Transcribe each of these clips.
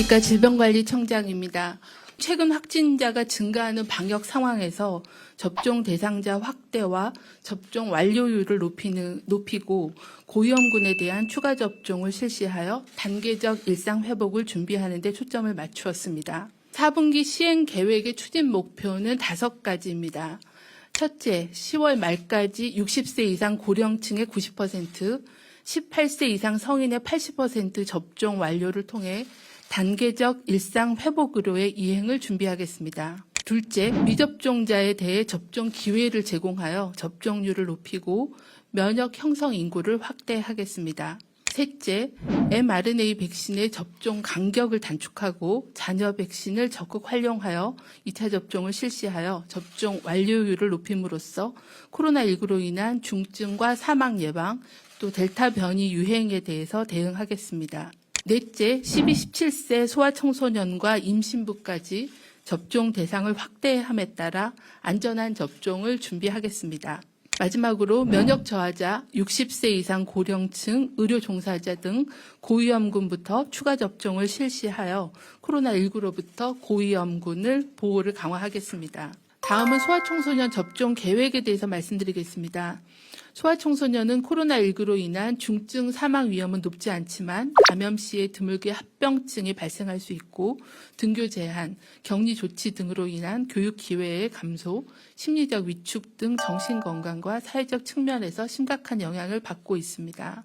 안녕하십니까. 질병관리청장입니다. 최근 확진자가 증가하는 방역 상황에서 접종 대상자 확대와 접종 완료율을 높이고 고위험군에 대한 추가 접종을 실시하여 단계적 일상 회복을 준비하는 데 초점을 맞추었습니다. 4분기 시행 계획의 추진 목표는 5가지입니다. 첫째, 10월 말까지 60세 이상 고령층의 90%, 18세 이상 성인의 80% 접종 완료를 통해 단계적 일상 회복으로의 이행을 준비하겠습니다. 둘째, 미접종자에 대해 접종 기회를 제공하여 접종률을 높이고 면역 형성 인구를 확대하겠습니다. 셋째, mRNA 백신의 접종 간격을 단축하고 잔여 백신을 적극 활용하여 2차 접종을 실시하여 접종 완료율을 높임으로써 코로나19로 인한 중증과 사망 예방, 또 델타 변이 유행에 대해서 대응하겠습니다. 넷째, 12-17세 소아청소년과 임신부까지 접종 대상을 확대함에 따라 안전한 접종을 준비하겠습니다. 마지막으로 면역 저하자, 60세 이상 고령층, 의료 종사자 등 고위험군부터 추가 접종을 실시하여 코로나19로부터 고위험군을 보호를 강화하겠습니다. 다음은 소아청소년 접종 계획에 대해서 말씀드리겠습니다. 소아청소년은 코로나19로 인한 중증 사망 위험은 높지 않지만 감염 시에 드물게 합병증이 발생할 수 있고 등교 제한, 격리 조치 등으로 인한 교육 기회의 감소, 심리적 위축 등 정신건강과 사회적 측면에서 심각한 영향을 받고 있습니다.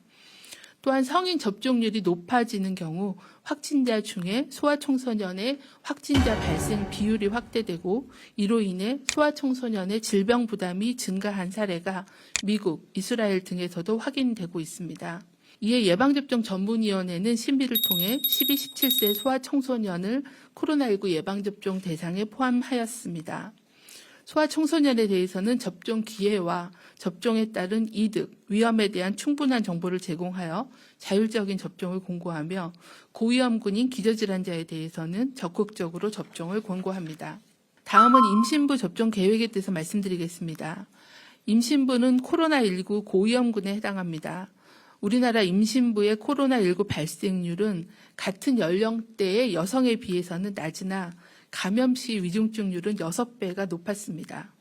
또한 성인 접종률이 높아지는 경우 확진자 중에 소아청소년의 확진자 발생 비율이 확대되고 이로 인해 소아청소년의 질병 부담이 증가한 사례가 미국, 이스라엘 등에서도 확인되고 있습니다. 이에 예방접종 전문위원회는 심의를 통해 12-17세 소아청소년을 코로나19 예방접종 대상에 포함하였습니다. 소아청소년에 대해서는 접종 기회와 접종에 따른 이득, 위험에 대한 충분한 정보를 제공하여 자율적인 접종을 권고하며 고위험군인 기저질환자에 대해서는 적극적으로 접종을 권고합니다. 다음은 임신부 접종 계획에 대해서 말씀드리겠습니다. 임신부는 코로나19 고위험군에 해당합니다. 우리나라 임신부의 코로나19 발생률은 같은 연령대의 여성에 비해서는 낮으나 감염 시 위중증률은 6배가 높았습니다.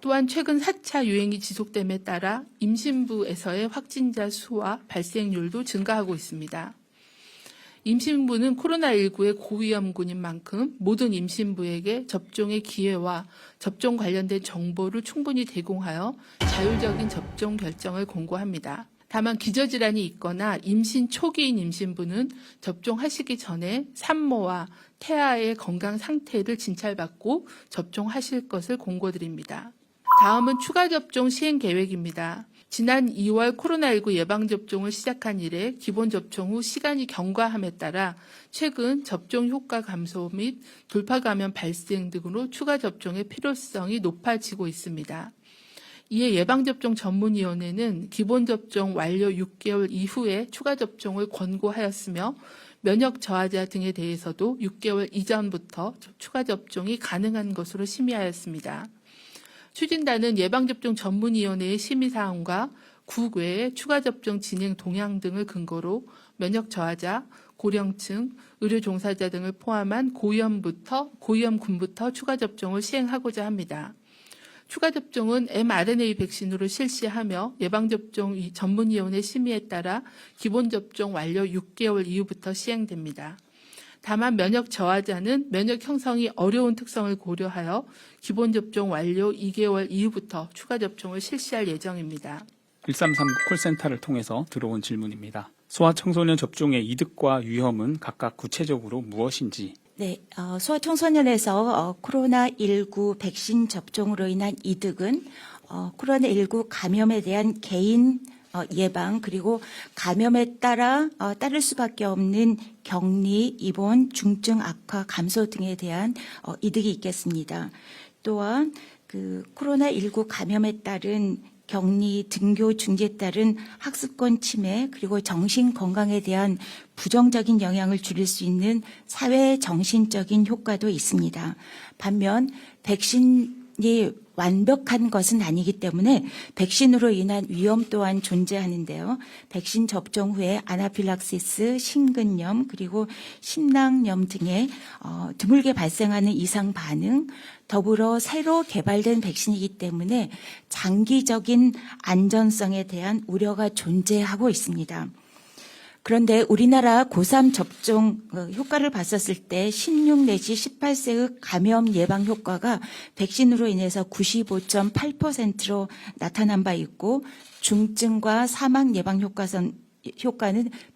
또한 최근 4차 유행이 지속됨에 따라 임신부에서의 확진자 수와 발생률도 증가하고 있습니다. 임신부는 코로나19의 고위험군인 만큼 모든 임신부에게 접종의 기회와 접종 관련된 정보를 충분히 제공하여 자율적인 접종 결정을 권고합니다. 다만 기저질환이 있거나 임신 초기인 임신부는 접종하시기 전에 산모와 태아의 건강 상태를 진찰받고 접종하실 것을 권고드립니다. 다음은 추가 접종 시행 계획입니다. 지난 2월 코로나19 예방접종을 시작한 이래 기본 접종 후 시간이 경과함에 따라 최근 접종 효과 감소 및 돌파 감염 발생 등으로 추가 접종의 필요성이 높아지고 있습니다. 이에 예방접종 전문위원회는 기본접종 완료 6개월 이후에 추가 접종을 권고하였으며 면역 저하자 등에 대해서도 6개월 이전부터 추가 접종이 가능한 것으로 심의하였습니다. 추진단은 예방접종 전문위원회의 심의사항과 국외의 추가 접종 진행 동향 등을 근거로 면역 저하자, 고령층, 의료 종사자 등을 포함한 고위험군부터 추가 접종을 시행하고자 합니다. 추가 접종은 mRNA 백신으로 실시하며 예방접종 전문위원회 심의에 따라 기본접종 완료 6개월 이후부터 시행됩니다. 다만 면역 저하자는 면역 형성이 어려운 특성을 고려하여 기본접종 완료 2개월 이후부터 추가 접종을 실시할 예정입니다. 1339 콜센터를 통해서 들어온 질문입니다. 소아청소년 접종의 이득과 위험은 각각 구체적으로 무엇인지? 네, 소아청소년에서 코로나19 백신 접종으로 인한 이득은 코로나19 감염에 대한 개인 예방 그리고 감염에 따라 따를 수밖에 없는 격리, 입원, 중증 악화 감소 등에 대한 이득이 있겠습니다. 또한 그 코로나19 감염에 따른 격리, 등교 중지에 따른 학습권 침해 그리고 정신 건강에 대한 부정적인 영향을 줄일 수 있는 사회 정신적인 효과도 있습니다. 반면 백신이 완벽한 것은 아니기 때문에 백신으로 인한 위험 또한 존재하는데요. 백신 접종 후에 아나필락시스, 심근염 그리고 심낭염 등의 드물게 발생하는 이상 반응, 더불어 새로 개발된 백신이기 때문에 장기적인 안전성에 대한 우려가 존재하고 있습니다. 그런데 우리나라 고3 접종 효과를 봤었을 때 16 내지 18세의 감염 예방 효과가 백신으로 인해서 95.8%로 나타난 바 있고 중증과 사망 예방 효과는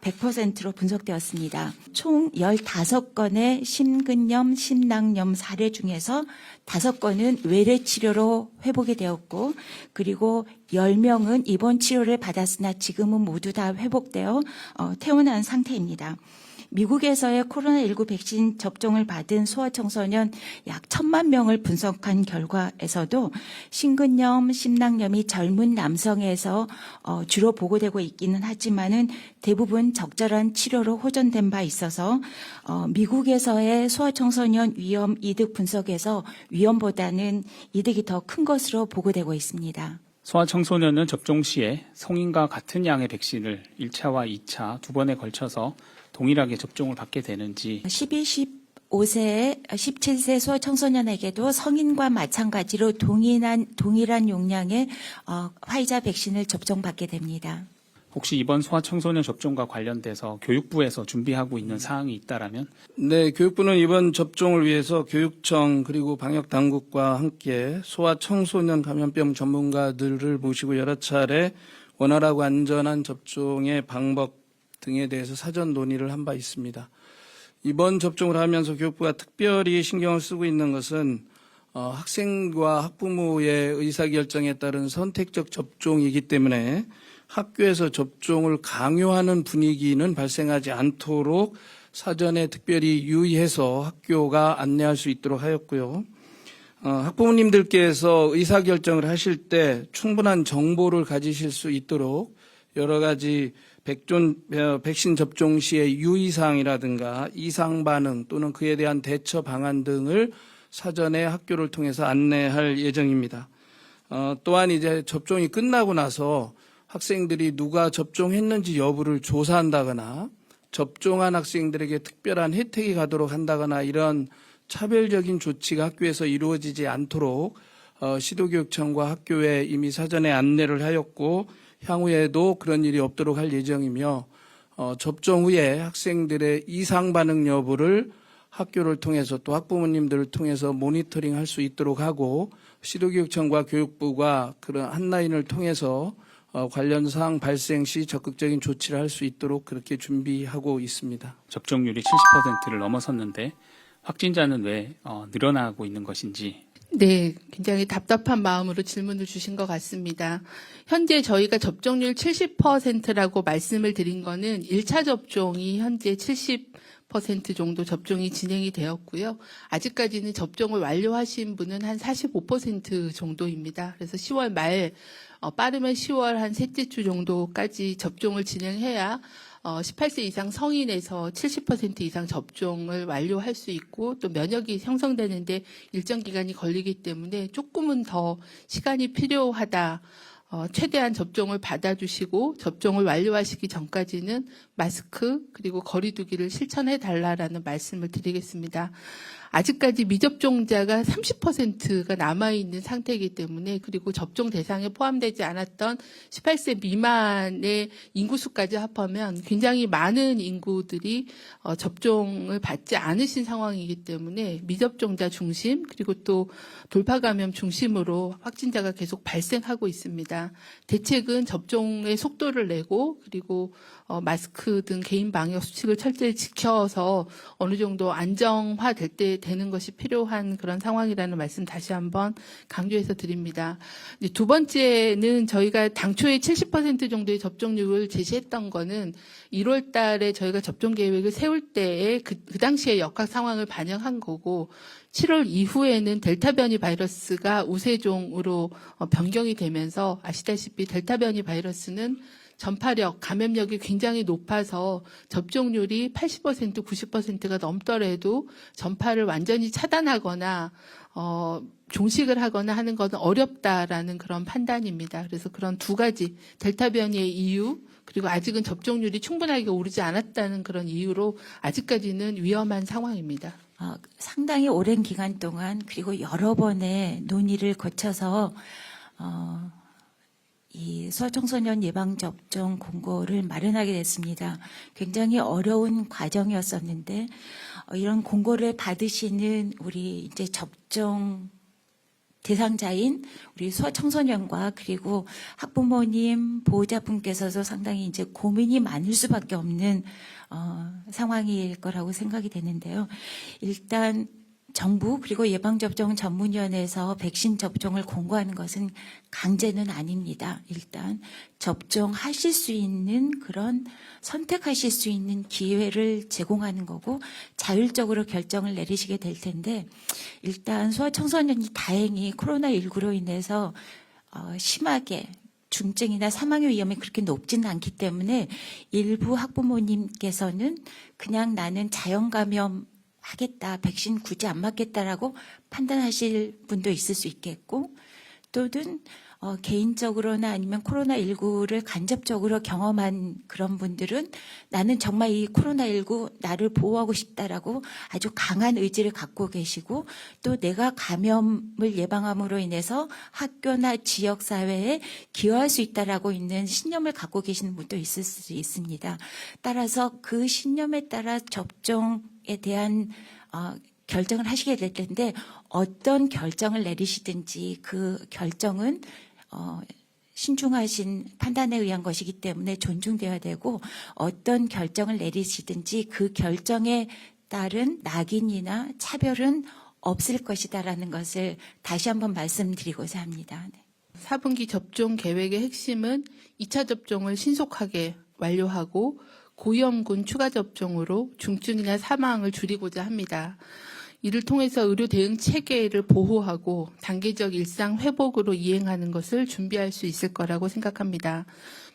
100%로 분석되었습니다. 총 15건의 심근염, 심낭염 사례 중에서 5건은 외래 치료로 회복이 되었고 그리고 10명은 입원 치료를 받았으나 지금은 모두 다 회복되어 퇴원한 상태입니다. 미국에서의 코로나19 백신 접종을 받은 소아청소년 약 1,000만 명을 분석한 결과에서도 심근염, 심낭염이 젊은 남성에서 주로 보고되고 있기는 하지만은 대부분 적절한 치료로 호전된 바 있어서 미국에서의 소아청소년 위험 이득 분석에서 위험보다는 이득이 더 큰 것으로 보고되고 있습니다. 소아청소년은 접종 시에 성인과 같은 양의 백신을 1차와 2차 두 번에 걸쳐서 동일하게 접종을 받게 되는지 12, 15세, 17세 소아청소년에게도 성인과 마찬가지로 동일한 용량의 화이자 백신을 접종받게 됩니다. 혹시 이번 소아청소년 접종과 관련돼서 교육부에서 준비하고 있는 사항이 있다라면? 네, 교육부는 이번 접종을 위해서 교육청 그리고 방역당국과 함께 소아청소년 감염병 전문가들을 모시고 여러 차례 원활하고 안전한 접종의 방법 등에 대해서 사전 논의를 한 바 있습니다. 이번 접종을 하면서 교육부가 특별히 신경을 쓰고 있는 것은 학생과 학부모의 의사결정에 따른 선택적 접종이기 때문에 학교에서 접종을 강요하는 분위기는 발생하지 않도록 사전에 특별히 유의해서 학교가 안내할 수 있도록 하였고요. 학부모님들께서 의사결정을 하실 때 충분한 정보를 가지실 수 있도록 여러 가지 백신 접종 시의 유의사항이라든가 이상 반응 또는 그에 대한 대처 방안 등을 사전에 학교를 통해서 안내할 예정입니다. 또한 이제 접종이 끝나고 나서 학생들이 누가 접종했는지 여부를 조사한다거나 접종한 학생들에게 특별한 혜택이 가도록 한다거나 이런 차별적인 조치가 학교에서 이루어지지 않도록 시도교육청과 학교에 이미 사전에 안내를 하였고 향후에도 그런 일이 없도록 할 예정이며 접종 후에 학생들의 이상 반응 여부를 학교를 통해서 또 학부모님들을 통해서 모니터링할 수 있도록 하고 시도교육청과 교육부가 그런 한라인을 통해서 관련 사항 발생 시 적극적인 조치를 할 수 있도록 그렇게 준비하고 있습니다. 접종률이 70%를 넘어섰는데 확진자는 왜 늘어나고 있는 것인지. 네, 굉장히 답답한 마음으로 질문을 주신 것 같습니다. 현재 저희가 접종률 70%라고 말씀을 드린 거는 1차 접종이 현재 70% 정도 접종이 진행이 되었고요. 아직까지는 접종을 완료하신 분은 한 45% 정도입니다. 그래서 10월 말, 빠르면 10월 한 셋째 주 정도까지 접종을 진행해야 18세 이상 성인에서 70% 이상 접종을 완료할 수 있고 또 면역이 형성되는데 일정 기간이 걸리기 때문에 조금은 더 시간이 필요하다. 최대한 접종을 받아주시고 접종을 완료하시기 전까지는 마스크 그리고 거리 두기를 실천해 달라라는 말씀을 드리겠습니다. 아직까지 미접종자가 30%가 남아있는 상태이기 때문에 그리고 접종 대상에 포함되지 않았던 18세 미만의 인구수까지 합하면 굉장히 많은 인구들이 접종을 받지 않으신 상황이기 때문에 미접종자 중심 그리고 또 돌파 감염 중심으로 확진자가 계속 발생하고 있습니다. 대책은 접종의 속도를 내고 그리고 마스크 등 개인 방역 수칙을 철저히 지켜서 어느 정도 안정화될 때 되는 것이 필요한 그런 상황이라는 말씀 다시 한번 강조해서 드립니다. 두 번째는 저희가 당초에 70% 정도의 접종률을 제시했던 거는 1월 달에 저희가 접종 계획을 세울 때에 그 당시의 역학 상황을 반영한 거고 7월 이후에는 델타 변이 바이러스가 우세종으로 변경이 되면서 아시다시피 델타 변이 바이러스는 전파력, 감염력이 굉장히 높아서 접종률이 80%, 90%가 넘더라도 전파를 완전히 차단하거나 종식을 하거나 하는 것은 어렵다라는 그런 판단입니다. 그래서 그런 두 가지 델타 변이의 이유 그리고 아직은 접종률이 충분하게 오르지 않았다는 그런 이유로 아직까지는 위험한 상황입니다. 상당히 오랜 기간 동안 그리고 여러 번의 논의를 거쳐서 이 소아청소년 예방접종 공고를 마련하게 됐습니다. 굉장히 어려운 과정이었었는데 이런 공고를 받으시는 우리 이제 접종 대상자인 우리 소아청소년과 그리고 학부모님, 보호자분께서도 상당히 이제 고민이 많을 수밖에 없는 상황일 거라고 생각이 되는데요. 일단 정부 그리고 예방접종 전문위원회에서 백신 접종을 공고하는 것은 강제는 아닙니다. 일단 접종하실 수 있는 그런 선택하실 수 있는 기회를 제공하는 거고 자율적으로 결정을 내리시게 될 텐데 일단 소아청소년이 다행히 코로나19로 인해서 심하게 중증이나 사망의 위험이 그렇게 높지는 않기 때문에 일부 학부모님께서는 그냥 나는 자연감염 하겠다, 백신 굳이 안 맞겠다라고 판단하실 분도 있을 수 있겠고 또는 개인적으로나 아니면 코로나19를 간접적으로 경험한 그런 분들은 나는 정말 이 코로나19 나를 보호하고 싶다라고 아주 강한 의지를 갖고 계시고 또 내가 감염을 예방함으로 인해서 학교나 지역사회에 기여할 수 있다라고 있는 신념을 갖고 계시는 분도 있을 수 있습니다. 따라서 그 신념에 따라 접종에 대한 결정을 하시게 될 텐데 어떤 결정을 내리시든지 그 결정은 신중하신 판단에 의한 것이기 때문에 존중되어야 되고 어떤 결정을 내리시든지 그 결정에 따른 낙인이나 차별은 없을 것이다라는 것을 다시 한번 말씀드리고자 합니다. 네. 4분기 접종 계획의 핵심은 2차 접종을 신속하게 완료하고 고위험군 추가 접종으로 중증이나 사망을 줄이고자 합니다. 이를 통해서 의료 대응 체계를 보호하고 단계적 일상 회복으로 이행하는 것을 준비할 수 있을 거라고 생각합니다.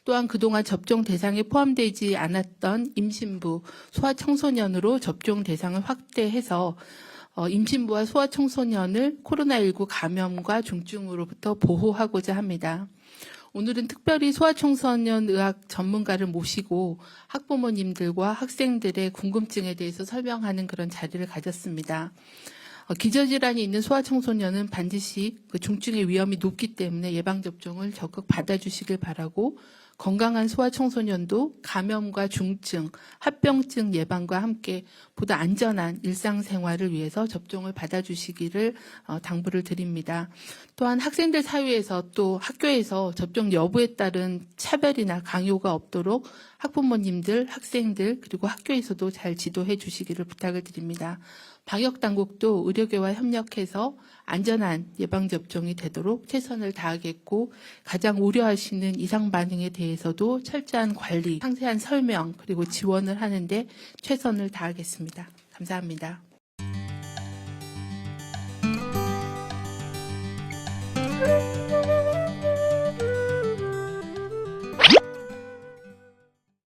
또한 그동안 접종 대상에 포함되지 않았던 임신부, 소아청소년으로 접종 대상을 확대해서 임신부와 소아청소년을 코로나19 감염과 중증으로부터 보호하고자 합니다. 오늘은 특별히 소아청소년 의학 전문가를 모시고 학부모님들과 학생들의 궁금증에 대해서 설명하는 그런 자리를 가졌습니다. 기저질환이 있는 소아청소년은 반드시 그 중증의 위험이 높기 때문에 예방접종을 적극 받아주시길 바라고 건강한 소아청소년도 감염과 중증, 합병증 예방과 함께 보다 안전한 일상생활을 위해서 접종을 받아주시기를 당부를 드립니다. 또한 학생들 사이에서 또 학교에서 접종 여부에 따른 차별이나 강요가 없도록 학부모님들, 학생들 그리고 학교에서도 잘 지도해 주시기를 부탁을 드립니다. 방역당국도 의료계와 협력해서 안전한 예방접종이 되도록 최선을 다하겠고 가장 우려하시는 이상 반응에 대해서도 철저한 관리, 상세한 설명 그리고 지원을 하는데 최선을 다하겠습니다. 감사합니다.